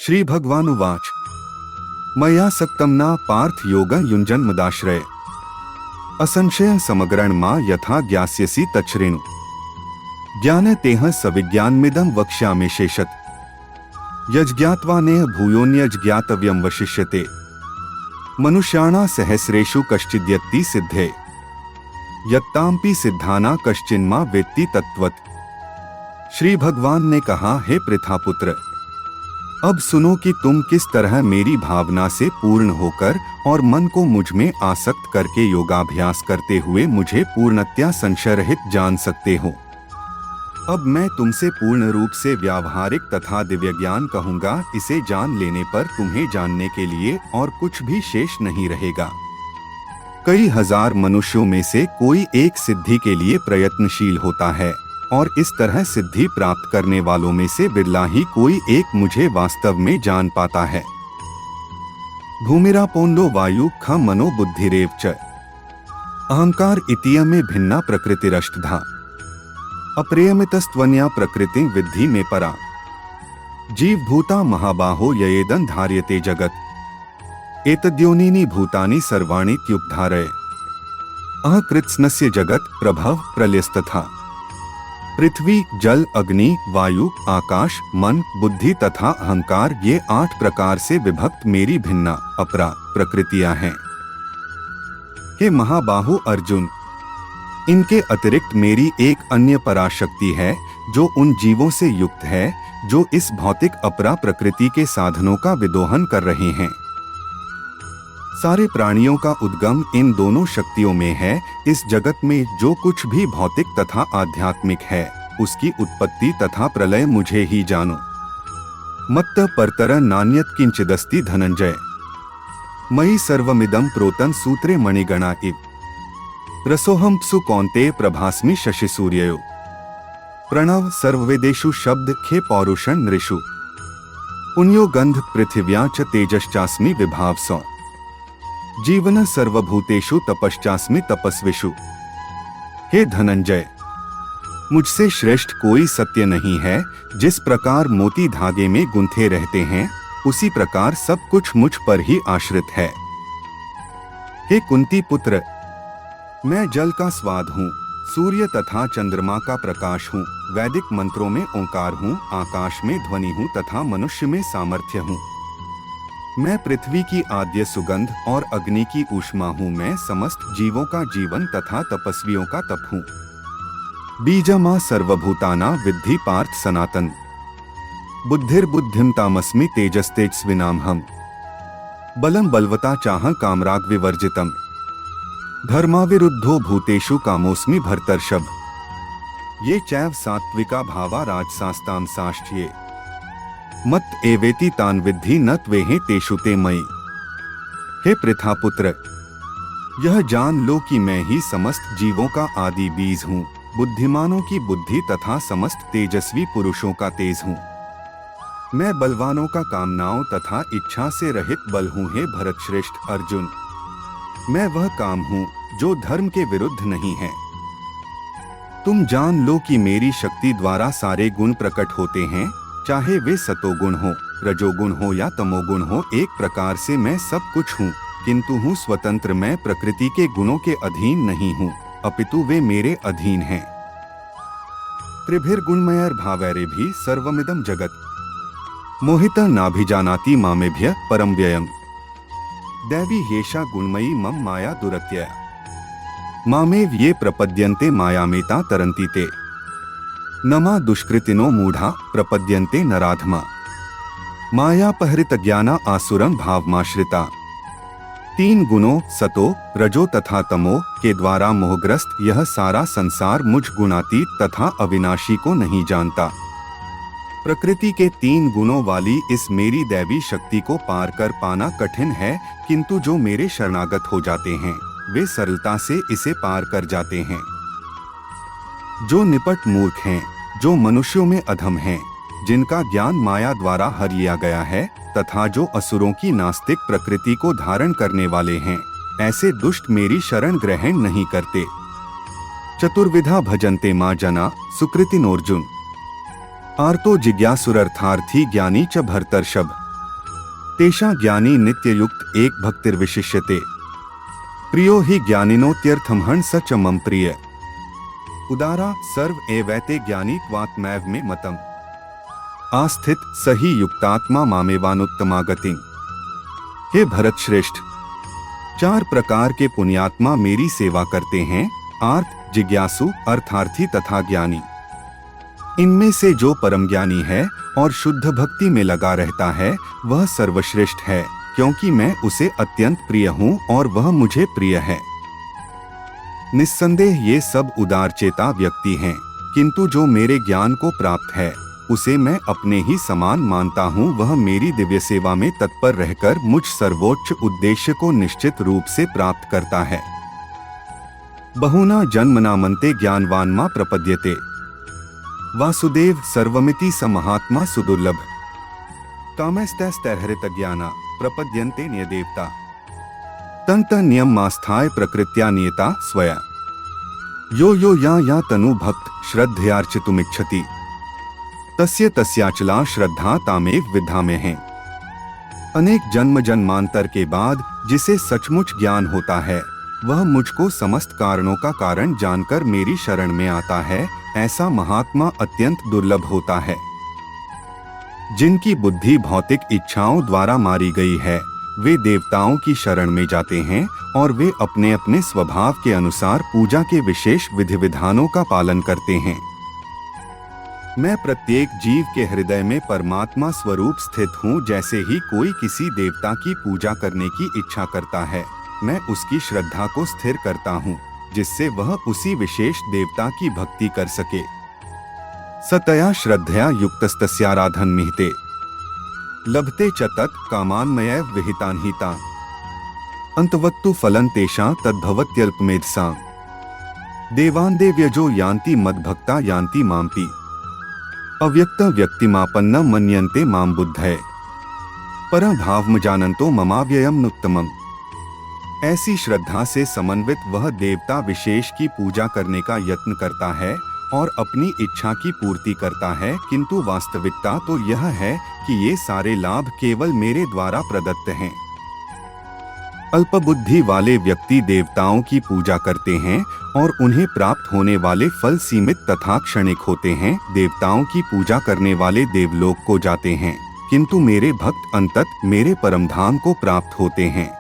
श्रीभगवानुवाच मया सक्तम्ना पार्थ योगं युञ्जन्मदाश्रये असंशयं समग्रणमा यथा ज्ञास्यसि तच्छृणु। ज्ञानतेह सविज्ञानमिदं वक्ष्यामि शेषत् यज्ज्ञात्वा नेह भूयोऽन्यज्ज्ञातव्यं वशिष्यते। मनुष्याणां सहस्रेषु कश्चिद्यत्ति सिद्धे यत्तांपि सिद्धाना कश्चिन्मा वेत्ति तत्वत्। श्री भगवान ने कहा, हे पृथापुत्र, अब सुनो कि तुम किस तरह मेरी भावना से पूर्ण होकर और मन को मुझ में आसक्त करके योगाभ्यास करते हुए मुझे पूर्णतया संशय रहित जान सकते हो। अब मैं तुमसे पूर्ण रूप से व्यावहारिक तथा दिव्य ज्ञान कहूँगा। इसे जान लेने पर तुम्हें जानने के लिए और कुछ भी शेष नहीं रहेगा। कई हजार मनुष्यों में से कोई एक सिद्धि के लिए प्रयत्नशील होता है और इस तरह सिद्धि प्राप्त करने वालों में से बिरला ही कोई एक मुझे वास्तव में जान पाता है। भूमिरापोन्दो वायु ख मनो बुद्धिरेव च अहंकार इतिय में भिन्ना प्रकृतिरष्टधा अप्रेयमितस्त्वन्या प्रकृति विद्धि में परा। जीव भूता महाबाहो ययेदं धार्यते जगत् एतद्योनीनि भूतानि सर्वाणि त्युपधारय अकृत्स्नस्य जगत् प्रभव प्रलयस्तथा। पृथ्वी, जल, अग्नि, वायु, आकाश, मन, बुद्धि तथा अहंकार ये 8 प्रकार से विभक्त मेरी भिन्ना अपरा प्रकृतियां हैं। हे महाबाहु अर्जुन, इनके अतिरिक्त मेरी एक अन्य पराशक्ति है जो उन जीवों से युक्त है जो इस भौतिक अपरा प्रकृति के साधनों का विदोहन कर रहे हैं। सारे प्राणियों का उद्गम इन दोनों शक्तियों में है। इस जगत में जो कुछ भी भौतिक तथा आध्यात्मिक है उसकी उत्पत्ति तथा प्रलय मुझे ही जानो। मत्त परतर नान्यत किंचिदस्ति धनंजय मयि सर्वमिदं प्रोतं सूत्रे मणिगणा इव रसोहम प्सु कौन्तेय प्रभास्मि शशि सूर्ययो प्रणव सर्ववेदेषु शब्द खे पौरुषं नृषु पुण्यो गंध पृथिव्या च तेजश्चास्मि विभावसौ जीवन सर्वभूतेषु तपश्चास्मि तपस्विषु। हे धनंजय, मुझसे श्रेष्ठ कोई सत्य नहीं है। जिस प्रकार मोती धागे में गुंथे रहते हैं उसी प्रकार सब कुछ मुझ पर ही आश्रित है। हे कुंती पुत्र, मैं जल का स्वाद हूँ, सूर्य तथा चंद्रमा का प्रकाश हूँ, वैदिक मंत्रों में ओंकार हूँ, आकाश में ध्वनि हूँ तथा मनुष्य में सामर्थ्य हूँ। मैं पृथ्वी की आद्य सुगंध और अग्नि की ऊष्मा हूँ। मैं समस्त जीवों का जीवन तथा तपस्वियों का तप हूँ। बीजमा सर्वभूताना विद्धि पार्थ सनातन बुद्धिर्बुद्धिम तामस्मि तेजस्तेजस्विनामहम् बलम बलवता चाह कामराग विवर्जितम धर्माविरुद्धो भूतेषु कामोस्मि भर्तर्षभ ये चैव सात्विका भावा राजसास्ताम साष्ठ्ये मत एवेति तान विद्धि न त्वेहे तेषु ते मयि। हे पृथापुत्र, यह जान लो कि मैं ही समस्त जीवों का आदि बीज हूँ, बुद्धिमानों की बुद्धि तथा समस्त तेजस्वी पुरुषों का तेज हूँ। मैं बलवानों का कामनाओं तथा इच्छा से रहित बल हूँ। हे भरतश्रेष्ठ अर्जुन, मैं वह काम हूँ जो धर्म के विरुद्ध नहीं है। तुम जान लो कि मेरी शक्ति द्वारा सारे गुण प्रकट होते हैं, चाहे वे सतोगुण हो, रजोगुण हो या तमोगुण हो। एक प्रकार से मैं सब कुछ हूँ, किंतु हूँ स्वतंत्र। मैं प्रकृति के गुणों के अधीन नहीं हूँ, अपितु वे मेरे अधीन हैं। त्रिभिर्गुणमयैर्भावैरेभिः सर्वमिदं जगत् मोहितः नाभिजानाति मामेभ्यः परं व्ययम् दैवी ह्येषा गुणमयी मम माया दुरत्यया मामेव ये प्रपद्यन्ते मायामेता तरन्ति ते नमा दुष्कृतिनो मूढ़ा प्रपद्यन्ते नराधमा मायापहृत ज्ञाना आसुरं भावमाश्रिता। 3 गुणों सतो, रजो तथा तमो के द्वारा मोहग्रस्त यह सारा संसार मुझ गुणातीत तथा अविनाशी को नहीं जानता। प्रकृति के 3 गुणों वाली इस मेरी दैवी शक्ति को पार कर पाना कठिन है, किंतु जो मेरे शरणागत हो जाते हैं वे सरलता से इसे पार कर जाते हैं। जो निपट मूर्ख हैं, जो मनुष्यों में अधम हैं, जिनका ज्ञान माया द्वारा हर लिया गया है, तथा जो असुरों की नास्तिक प्रकृति को धारण करने वाले हैं, ऐसे दुष्ट मेरी शरण ग्रहण नहीं करते। चतुर्विधा भजन्ते मां जना सुकृतिनोर्जुन आर्तो जिज्ञासुरर्थार्थी ज्ञानी च भर्तर्षभ तेषा ज्ञानी नित्ययुक्त एक भक्तिर्विशिष्यते प्रियो हि ज्ञानिनोत्यर्थम हंस च मम प्रिय उदारा सर्व एवैते ज्ञानी त्वात्मैव में मतम आस्थित सही युक्तात्मा मामेवानुत्तमा गति। हे भरत श्रेष्ठ, 4 प्रकार के पुण्यात्मा मेरी सेवा करते हैं, आर्त, जिज्ञासु, अर्थार्थी तथा ज्ञानी। इनमें से जो परम ज्ञानी है और शुद्ध भक्ति में लगा रहता है वह सर्वश्रेष्ठ है, क्योंकि मैं उसे अत्यंत प्रिय हूँ और वह मुझे प्रिय है। निस्संदेह ये सब उदारचेता व्यक्ति हैं, किंतु जो मेरे ज्ञान को प्राप्त है उसे मैं अपने ही समान मानता हूँ। वह मेरी दिव्य सेवा में तत्पर रहकर मुझ सर्वोच्च उद्देश्य को निश्चित रूप से प्राप्त करता है। बहुना जन्मनामन्ते ज्ञानवान्मा प्रपद्यते वासुदेव सर्वमिति स महात्मा सुदुर्लभ कामस्तैस्तैर्हरित ज्ञाना प्रपद्यन्ते न्यदेवता तंत नियमास्थाय प्रकृत्या नियता स्वया यो यो या तनु भक्त श्रद्धयार्चितुमिच्छति तस्य तस्याचला श्रद्धा तामेव विद्धा में है। अनेक जन्म जन्मांतर के बाद जिसे सचमुच ज्ञान होता है वह मुझको समस्त कारणों का कारण जानकर मेरी शरण में आता है। ऐसा महात्मा अत्यंत दुर्लभ होता है। जिनकी बुद्धि भौतिक इच्छाओं द्वारा मारी गई है वे देवताओं की शरण में जाते हैं और वे अपने अपने स्वभाव के अनुसार पूजा के विशेष विधि विधानों का पालन करते हैं। मैं प्रत्येक जीव के हृदय में परमात्मा स्वरूप स्थित हूँ। जैसे ही कोई किसी देवता की पूजा करने की इच्छा करता है मैं उसकी श्रद्धा को स्थिर करता हूँ, जिससे वह उसी विशेष देवता की भक्ति कर सके। सतया श्रद्धया युक्तस्तस्याराधन मिहते लभते च तत् कामान्मयैव विहितान्हिता अंतवत्तु फलं तेषां तद्भवत्यल्पमेधसां देवान् देव्यजो यान्ति मद्भक्ता यान्ति माम्पि अव्यक्त व्यक्तिमापन्न मन्यन्ते मां बुद्धये परभावम जानन्तो ममाव्ययम नुत्तमम्। ऐसी श्रद्धा से समन्वित वह देवता विशेष की पूजा करने का यत्न करता है और अपनी इच्छा की पूर्ति करता है, किंतु वास्तविकता तो यह है कि ये सारे लाभ केवल मेरे द्वारा प्रदत्त हैं। अल्पबुद्धि वाले व्यक्ति देवताओं की पूजा करते हैं और उन्हें प्राप्त होने वाले फल सीमित तथा क्षणिक होते हैं। देवताओं की पूजा करने वाले देवलोक को जाते हैं, किंतु मेरे भक्त अंतत मेरे परमधाम को प्राप्त होते हैं।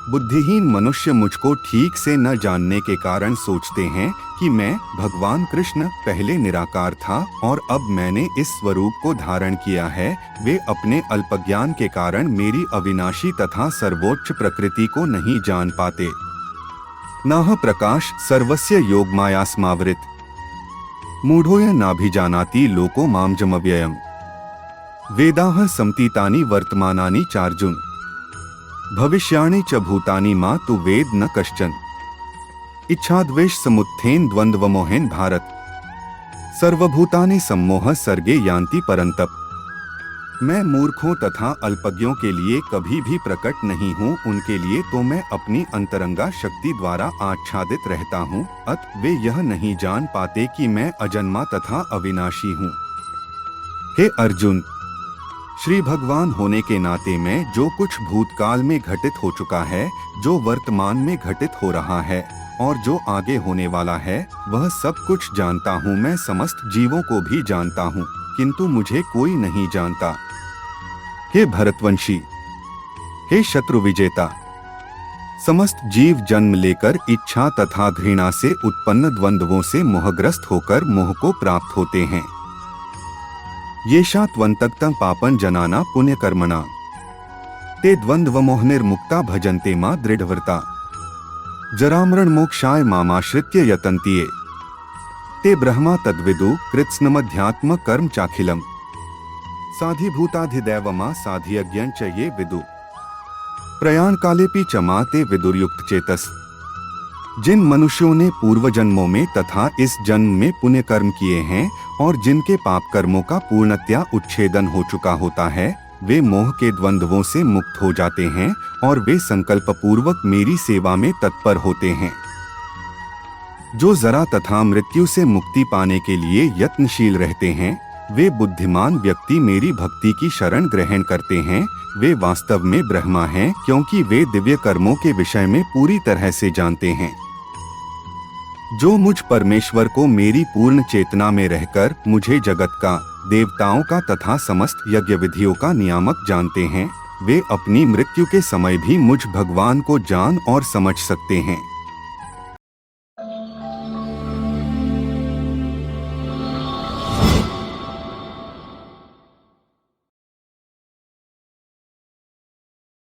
बुद्धिहीन मनुष्य मुझको ठीक से न जानने के कारण सोचते हैं कि मैं भगवान कृष्ण पहले निराकार था और अब मैंने इस स्वरूप को धारण किया है। वे अपने अल्पज्ञान के कारण मेरी अविनाशी तथा सर्वोच्च प्रकृति को नहीं जान पाते। नाह प्रकाश सर्वस्य योगमायास्मावृत मूढ़ोय नाभिजानाति लोको मामजमव्ययम् वेदाः समतीतानि वर्तमानानि चार्जुन भविष्याणि च भूतानि मा तु वेद न कश्चन इच्छाद्वेष समुत्थेन द्वंद्वमोहेन भारत सर्वभूतानि सम्मोह सर्गे यान्ति परंतप। मैं मूर्खों तथा अल्पज्ञों के लिए कभी भी प्रकट नहीं हूँ, उनके लिए तो मैं अपनी अंतरंगा शक्ति द्वारा आच्छादित रहता हूँ। अत वे यह नहीं जान पाते कि मैं अजन्मा तथा अविनाशी हूँ। हे अर्जुन, श्री भगवान होने के नाते मैं जो कुछ भूतकाल में घटित हो चुका है, जो वर्तमान में घटित हो रहा है और जो आगे होने वाला है वह सब कुछ जानता हूँ। मैं समस्त जीवों को भी जानता हूँ, किंतु मुझे कोई नहीं जानता। हे भरतवंशी, हे शत्रु विजेता, समस्त जीव जन्म लेकर इच्छा तथा घृणा से उत्पन्न द्वंद्वों से मोहग्रस्त होकर मोह को प्राप्त होते हैं। येषा त्वन्तक्तं पापं जनाना पुण्यकर्मणा ते द्वन्द्वमोहनिर्मुक्ता भजन्ते मां दृढव्रता जरामरण मोक्षाय मामाश्रित्य यतन्ति ये ते ब्रह्मा तद्विदु कृत्स्नमध्यात्म कर्म चाखिलम् साधिभूताधिदैवमा साधियज्ञं च ये विदु प्रयाण कालेपि च मा ते विदुर्युक्त चेतस। जिन मनुष्यों ने पूर्व जन्मों में तथा इस जन्म में पुण्य कर्म किए हैं और जिनके पाप कर्मों का पूर्णतया उच्छेदन हो चुका होता है, वे मोह के द्वंद्वों से मुक्त हो जाते हैं और वे संकल्प पूर्वक मेरी सेवा में तत्पर होते हैं। जो जरा तथा मृत्यु से मुक्ति पाने के लिए यत्नशील रहते हैं वे बुद्धिमान व्यक्ति मेरी भक्ति की शरण ग्रहण करते हैं। वे वास्तव में ब्रह्मा हैं, क्योंकि वे दिव्य कर्मों के विषय में पूरी तरह से जानते हैं। जो मुझ परमेश्वर को मेरी पूर्ण चेतना में रहकर मुझे जगत का, देवताओं का तथा समस्त यज्ञ विधियों का नियामक जानते हैं, वे अपनी मृत्यु के समय भी मुझ भगवान को जान और समझ सकते हैं।